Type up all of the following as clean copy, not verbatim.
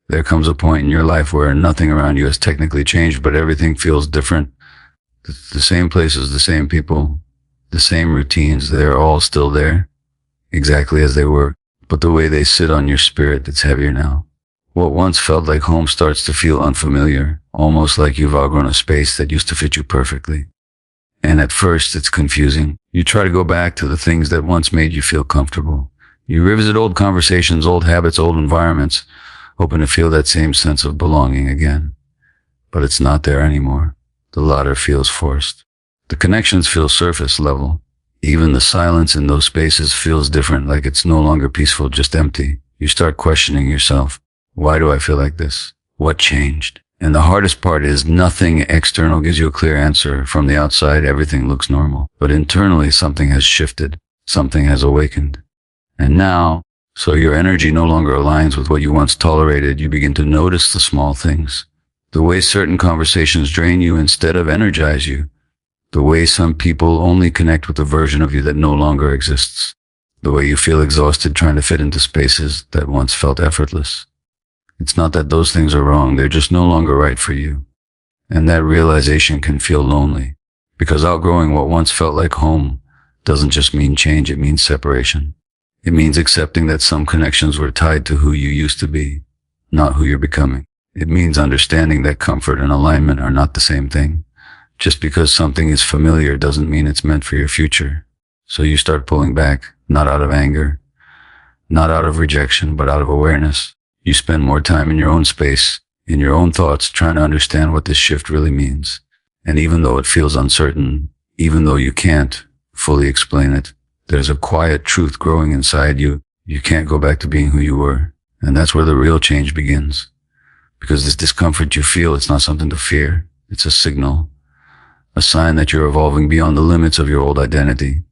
There comes a point in your life where nothing around you has technically changed, but everything feels different. The same places, the same people, the same routines, they're all still there, exactly as they were. But the way they sit on your spirit, it's heavier now. What once felt like home starts to feel unfamiliar, almost like you've outgrown a space that used to fit you perfectly. And at first, it's confusing. You try to go back to the things that once made you feel comfortable. You revisit old conversations, old habits, old environments, hoping to feel that same sense of belonging again. But it's not there anymore. The latter feels forced. The connections feel surface level. Even the silence in those spaces feels different, like it's no longer peaceful, just empty. You start questioning yourself. Why do I feel like this? What changed? And the hardest part is nothing external gives you a clear answer. From the outside, everything looks normal. But internally, something has shifted. Something has awakened. And now, so your energy no longer aligns with what you once tolerated, you begin to notice the small things. The way certain conversations drain you instead of energize you. The way some people only connect with a version of you that no longer exists. The way you feel exhausted trying to fit into spaces that once felt effortless. It's not that those things are wrong, they're just no longer right for you. And that realization can feel lonely, because outgrowing what once felt like home doesn't just mean change, it means separation. It means accepting that some connections were tied to who you used to be, not who you're becoming. It means understanding that comfort and alignment are not the same thing. Just because something is familiar doesn't mean it's meant for your future. So you start pulling back, not out of anger, not out of rejection, but out of awareness. You spend more time in your own space, in your own thoughts, trying to understand what this shift really means. And even though it feels uncertain, even though you can't fully explain it, there's a quiet truth growing inside you. You can't go back to being who you were. And that's where the real change begins. Because this discomfort you feel, it's not something to fear. It's a signal, a sign that you're evolving beyond the limits of your old identity.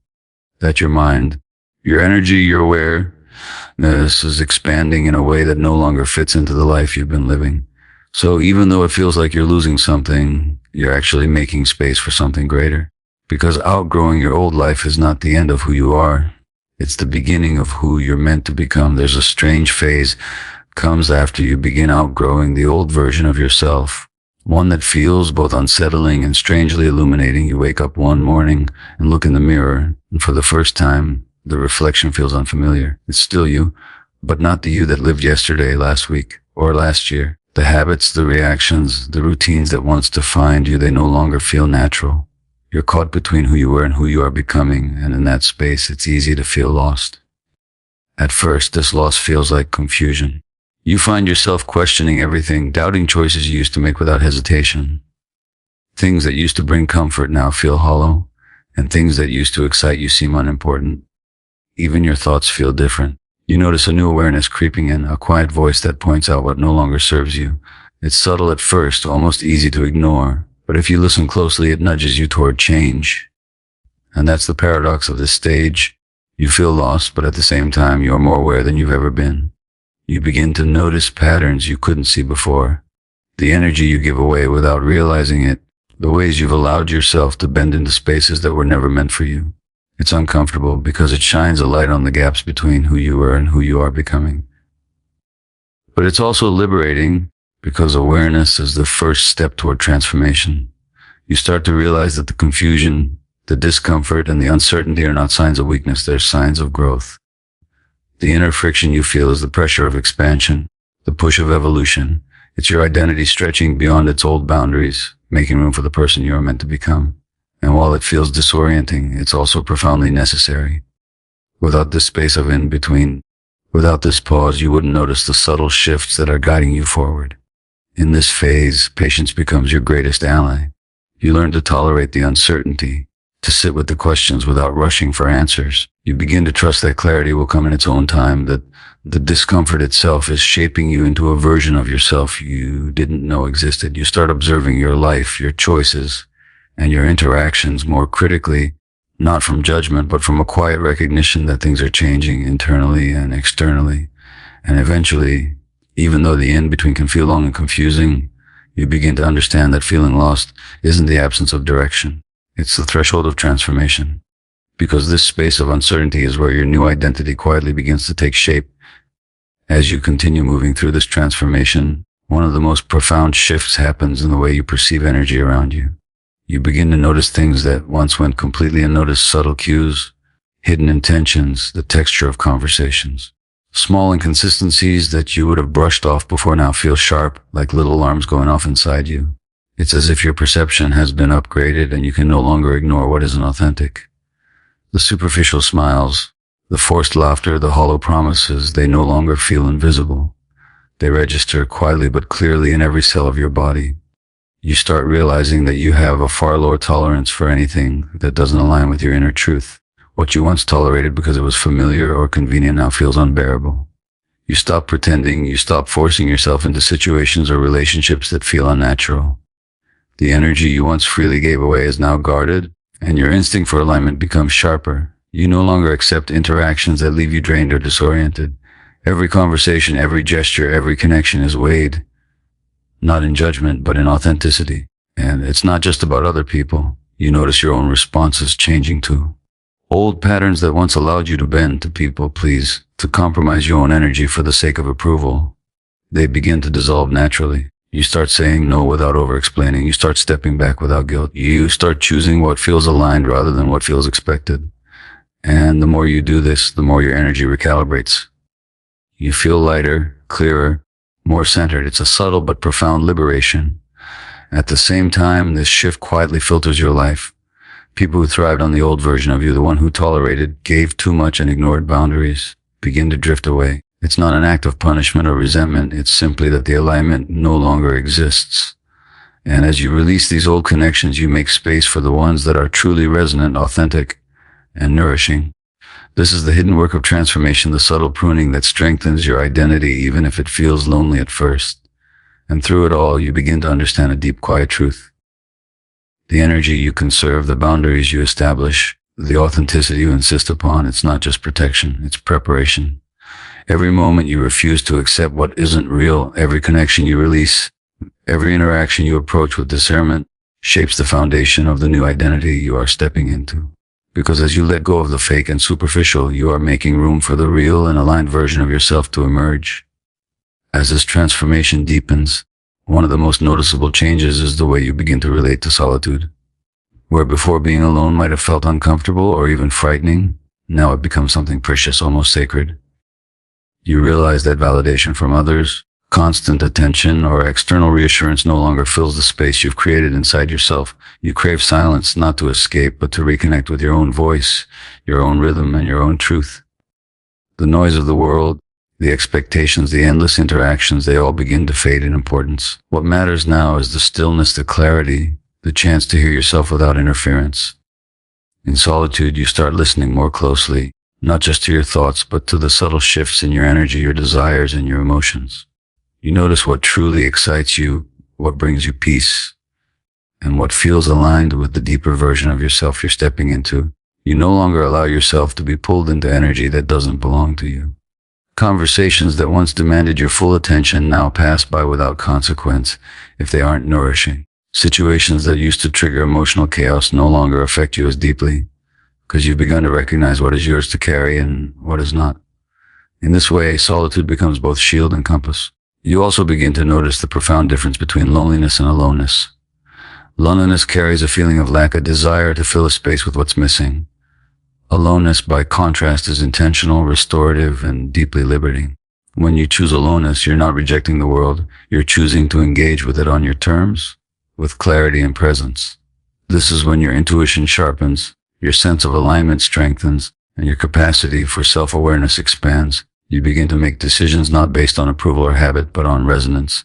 That your mind, your energy, your awareness is expanding in a way that no longer fits into the life you've been living. So even though it feels like you're losing something, you're actually making space for something greater. Because outgrowing your old life is not the end of who you are. It's the beginning of who you're meant to become. There's a strange phase comes after you begin outgrowing the old version of yourself. One that feels both unsettling and strangely illuminating. You wake up one morning and look in the mirror, and for the first time, the reflection feels unfamiliar. It's still you, but not the you that lived yesterday, last week, or last year. The habits, the reactions, the routines that once defined you, they no longer feel natural. You're caught between who you were and who you are becoming, and in that space, it's easy to feel lost. At first, this loss feels like confusion. You find yourself questioning everything, doubting choices you used to make without hesitation. Things that used to bring comfort now feel hollow, and things that used to excite you seem unimportant. Even your thoughts feel different. You notice a new awareness creeping in, a quiet voice that points out what no longer serves you. It's subtle at first, almost easy to ignore, but if you listen closely, it nudges you toward change. And that's the paradox of this stage. You feel lost, but at the same time, you're more aware than you've ever been. You begin to notice patterns you couldn't see before. The energy you give away without realizing it. The ways you've allowed yourself to bend into spaces that were never meant for you. It's uncomfortable because it shines a light on the gaps between who you were and who you are becoming. But it's also liberating because awareness is the first step toward transformation. You start to realize that the confusion, the discomfort, and the uncertainty are not signs of weakness, they're signs of growth. The inner friction you feel is the pressure of expansion, the push of evolution. It's your identity stretching beyond its old boundaries, making room for the person you are meant to become. And while it feels disorienting, it's also profoundly necessary. Without this space of in-between, without this pause, you wouldn't notice the subtle shifts that are guiding you forward. In this phase, patience becomes your greatest ally. You learn to tolerate the uncertainty, to sit with the questions without rushing for answers. You begin to trust that clarity will come in its own time, that the discomfort itself is shaping you into a version of yourself you didn't know existed. You start observing your life, your choices, and your interactions more critically, not from judgment, but from a quiet recognition that things are changing internally and externally. And eventually, even though the in-between can feel long and confusing, you begin to understand that feeling lost isn't the absence of direction. It's the threshold of transformation. Because this space of uncertainty is where your new identity quietly begins to take shape. As you continue moving through this transformation, one of the most profound shifts happens in the way you perceive energy around you. You begin to notice things that once went completely unnoticed: subtle cues, hidden intentions, the texture of conversations. Small inconsistencies that you would have brushed off before now feel sharp, like little alarms going off inside you. It's as if your perception has been upgraded and you can no longer ignore what isn't authentic. The superficial smiles, the forced laughter, the hollow promises, they no longer feel invisible. They register quietly but clearly in every cell of your body. You start realizing that you have a far lower tolerance for anything that doesn't align with your inner truth. What you once tolerated because it was familiar or convenient now feels unbearable. You stop pretending, you stop forcing yourself into situations or relationships that feel unnatural. The energy you once freely gave away is now guarded, and your instinct for alignment becomes sharper. You no longer accept interactions that leave you drained or disoriented. Every conversation, every gesture, every connection is weighed, not in judgment, but in authenticity. And it's not just about other people. You notice your own responses changing too. Old patterns that once allowed you to bend to people please, to compromise your own energy for the sake of approval, they begin to dissolve naturally. You start saying no without over-explaining. You start stepping back without guilt. You start choosing what feels aligned rather than what feels expected. And the more you do this, the more your energy recalibrates. You feel lighter, clearer, more centered. It's a subtle but profound liberation. At the same time, this shift quietly filters your life. People who thrived on the old version of you, the one who tolerated, gave too much and ignored boundaries, begin to drift away. It's not an act of punishment or resentment. It's simply that the alignment no longer exists. And as you release these old connections, you make space for the ones that are truly resonant, authentic, and nourishing. This is the hidden work of transformation, the subtle pruning that strengthens your identity even if it feels lonely at first. And through it all, you begin to understand a deep, quiet truth. The energy you conserve, the boundaries you establish, the authenticity you insist upon, it's not just protection, it's preparation. Every moment you refuse to accept what isn't real, every connection you release, every interaction you approach with discernment, shapes the foundation of the new identity you are stepping into. Because as you let go of the fake and superficial, you are making room for the real and aligned version of yourself to emerge. As this transformation deepens, one of the most noticeable changes is the way you begin to relate to solitude. Where before being alone might have felt uncomfortable or even frightening, now it becomes something precious, almost sacred. You realize that validation from others, constant attention, or external reassurance no longer fills the space you've created inside yourself. You crave silence, not to escape, but to reconnect with your own voice, your own rhythm, and your own truth. The noise of the world, the expectations, the endless interactions, they all begin to fade in importance. What matters now is the stillness, the clarity, the chance to hear yourself without interference. In solitude, you start listening more closely, not just to your thoughts, but to the subtle shifts in your energy, your desires, and your emotions. You notice what truly excites you, what brings you peace, and what feels aligned with the deeper version of yourself you're stepping into. You no longer allow yourself to be pulled into energy that doesn't belong to you. Conversations that once demanded your full attention now pass by without consequence if they aren't nourishing. Situations that used to trigger emotional chaos no longer affect you as deeply, because you've begun to recognize what is yours to carry and what is not. In this way, solitude becomes both shield and compass. You also begin to notice the profound difference between loneliness and aloneness. Loneliness carries a feeling of lack, a desire to fill a space with what's missing. Aloneness, by contrast, is intentional, restorative, and deeply liberating. When you choose aloneness, you're not rejecting the world. You're choosing to engage with it on your terms, with clarity and presence. This is when your intuition sharpens, your sense of alignment strengthens, and your capacity for self-awareness expands. You begin to make decisions not based on approval or habit, but on resonance.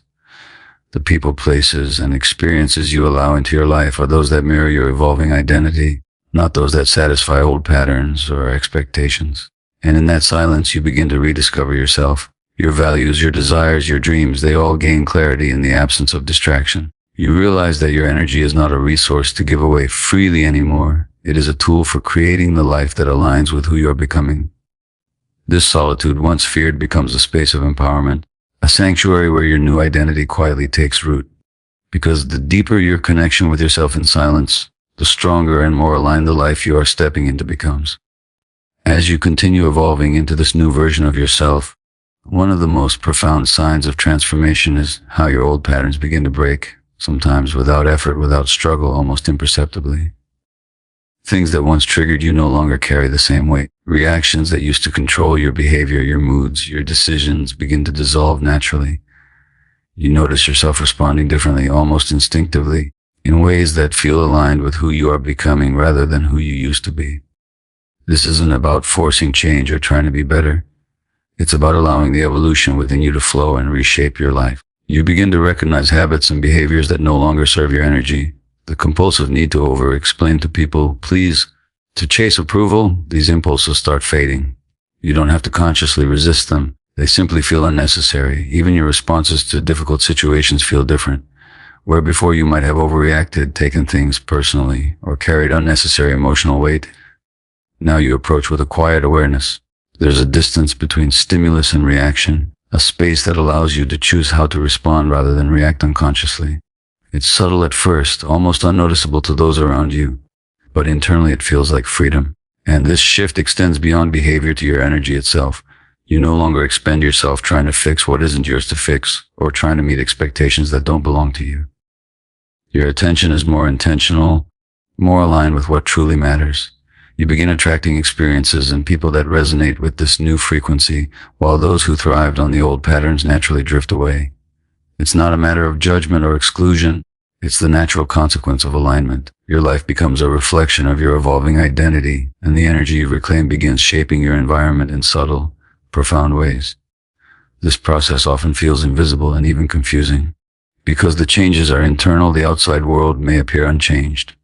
The people, places, and experiences you allow into your life are those that mirror your evolving identity, not those that satisfy old patterns or expectations. And in that silence, you begin to rediscover yourself. Your values, your desires, your dreams, they all gain clarity in the absence of distraction. You realize that your energy is not a resource to give away freely anymore. It is a tool for creating the life that aligns with who you are becoming. This solitude, once feared, becomes a space of empowerment, a sanctuary where your new identity quietly takes root. Because the deeper your connection with yourself in silence, the stronger and more aligned the life you are stepping into becomes. As you continue evolving into this new version of yourself, One of the most profound signs of transformation is how your old patterns begin to break, sometimes without effort, without struggle, almost imperceptibly. Things that once triggered you no longer carry the same weight. Reactions that used to control your behavior, your moods, your decisions begin to dissolve naturally. You notice yourself responding differently, almost instinctively, in ways that feel aligned with who you are becoming rather than who you used to be. This isn't about forcing change or trying to be better. It's about allowing the evolution within you to flow and reshape your life. You begin to recognize habits and behaviors that no longer serve your energy. The compulsive need to over-explain to people, please, to chase approval, these impulses start fading. You don't have to consciously resist them. They simply feel unnecessary. Even your responses to difficult situations feel different. Where before you might have overreacted, taken things personally, or carried unnecessary emotional weight, now you approach with a quiet awareness. There's a distance between stimulus and reaction, a space that allows you to choose how to respond rather than react unconsciously. It's subtle at first, almost unnoticeable to those around you, but internally it feels like freedom. And this shift extends beyond behavior to your energy itself. You no longer expend yourself trying to fix what isn't yours to fix, or trying to meet expectations that don't belong to you. Your attention is more intentional, more aligned with what truly matters. You begin attracting experiences and people that resonate with this new frequency, while those who thrived on the old patterns naturally drift away. It's not a matter of judgment or exclusion. It's the natural consequence of alignment. Your life becomes a reflection of your evolving identity, and the energy you reclaim begins shaping your environment in subtle, profound ways. This process often feels invisible and even confusing. Because the changes are internal, the outside world may appear unchanged.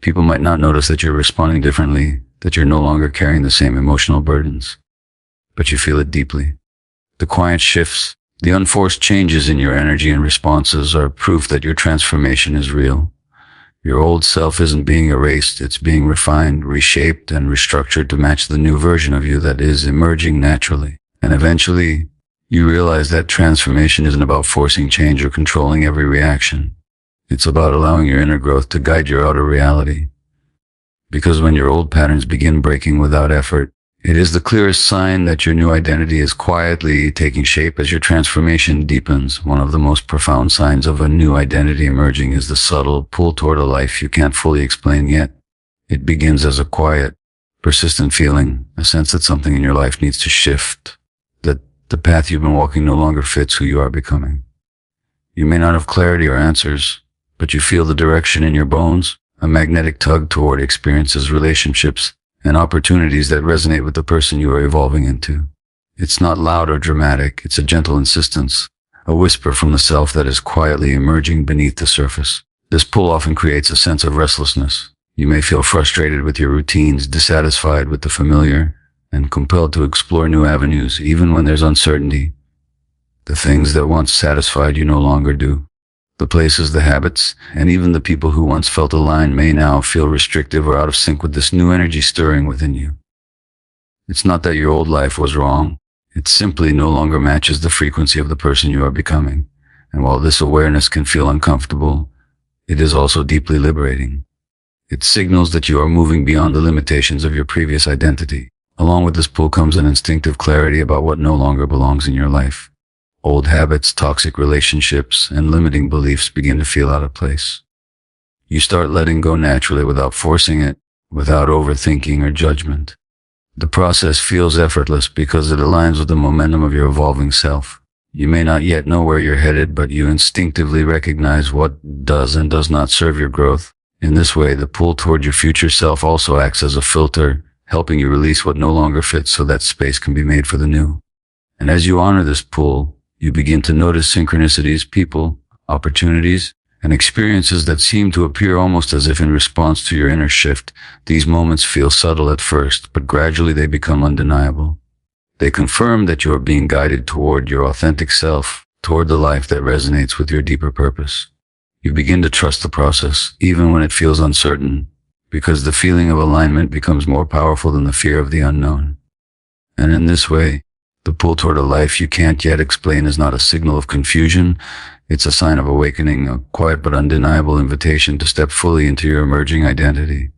People might not notice that you're responding differently, that you're no longer carrying the same emotional burdens. But you feel it deeply. The quiet shifts, the unforced changes in your energy and responses are proof that your transformation is real. Your old self isn't being erased, it's being refined, reshaped, and restructured to match the new version of you that is emerging naturally. And eventually, you realize that transformation isn't about forcing change or controlling every reaction. It's about allowing your inner growth to guide your outer reality. Because when your old patterns begin breaking without effort, it is the clearest sign that your new identity is quietly taking shape as your transformation deepens. One of the most profound signs of a new identity emerging is the subtle pull toward a life you can't fully explain yet. It begins as a quiet, persistent feeling, a sense that something in your life needs to shift, that the path you've been walking no longer fits who you are becoming. You may not have clarity or answers, but you feel the direction in your bones, a magnetic tug toward experiences, relationships, and opportunities that resonate with the person you are evolving into. It's not loud or dramatic, it's a gentle insistence, a whisper from the self that is quietly emerging beneath the surface. This pull often creates a sense of restlessness. You may feel frustrated with your routines, dissatisfied with the familiar, and compelled to explore new avenues, even when there's uncertainty. The things that once satisfied you no longer do. The places, the habits, and even the people who once felt aligned may now feel restrictive or out of sync with this new energy stirring within you. It's not that your old life was wrong. It simply no longer matches the frequency of the person you are becoming. And while this awareness can feel uncomfortable, it is also deeply liberating. It signals that you are moving beyond the limitations of your previous identity. Along with this pull comes an instinctive clarity about what no longer belongs in your life. Old habits, toxic relationships, and limiting beliefs begin to feel out of place. You start letting go naturally without forcing it, without overthinking or judgment. The process feels effortless because it aligns with the momentum of your evolving self. You may not yet know where you're headed, but you instinctively recognize what does and does not serve your growth. In this way, the pull toward your future self also acts as a filter, helping you release what no longer fits so that space can be made for the new. And as you honor this pull, you begin to notice synchronicities, people, opportunities, and experiences that seem to appear almost as if in response to your inner shift. These moments feel subtle at first, but gradually they become undeniable. They confirm that you are being guided toward your authentic self, toward the life that resonates with your deeper purpose. You begin to trust the process, even when it feels uncertain, because the feeling of alignment becomes more powerful than the fear of the unknown. And in this way, the pull toward a life you can't yet explain is not a signal of confusion. It's a sign of awakening, a quiet but undeniable invitation to step fully into your emerging identity.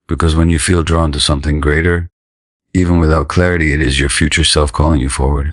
Because when you feel drawn to something greater, even without clarity, it is your future self calling you forward.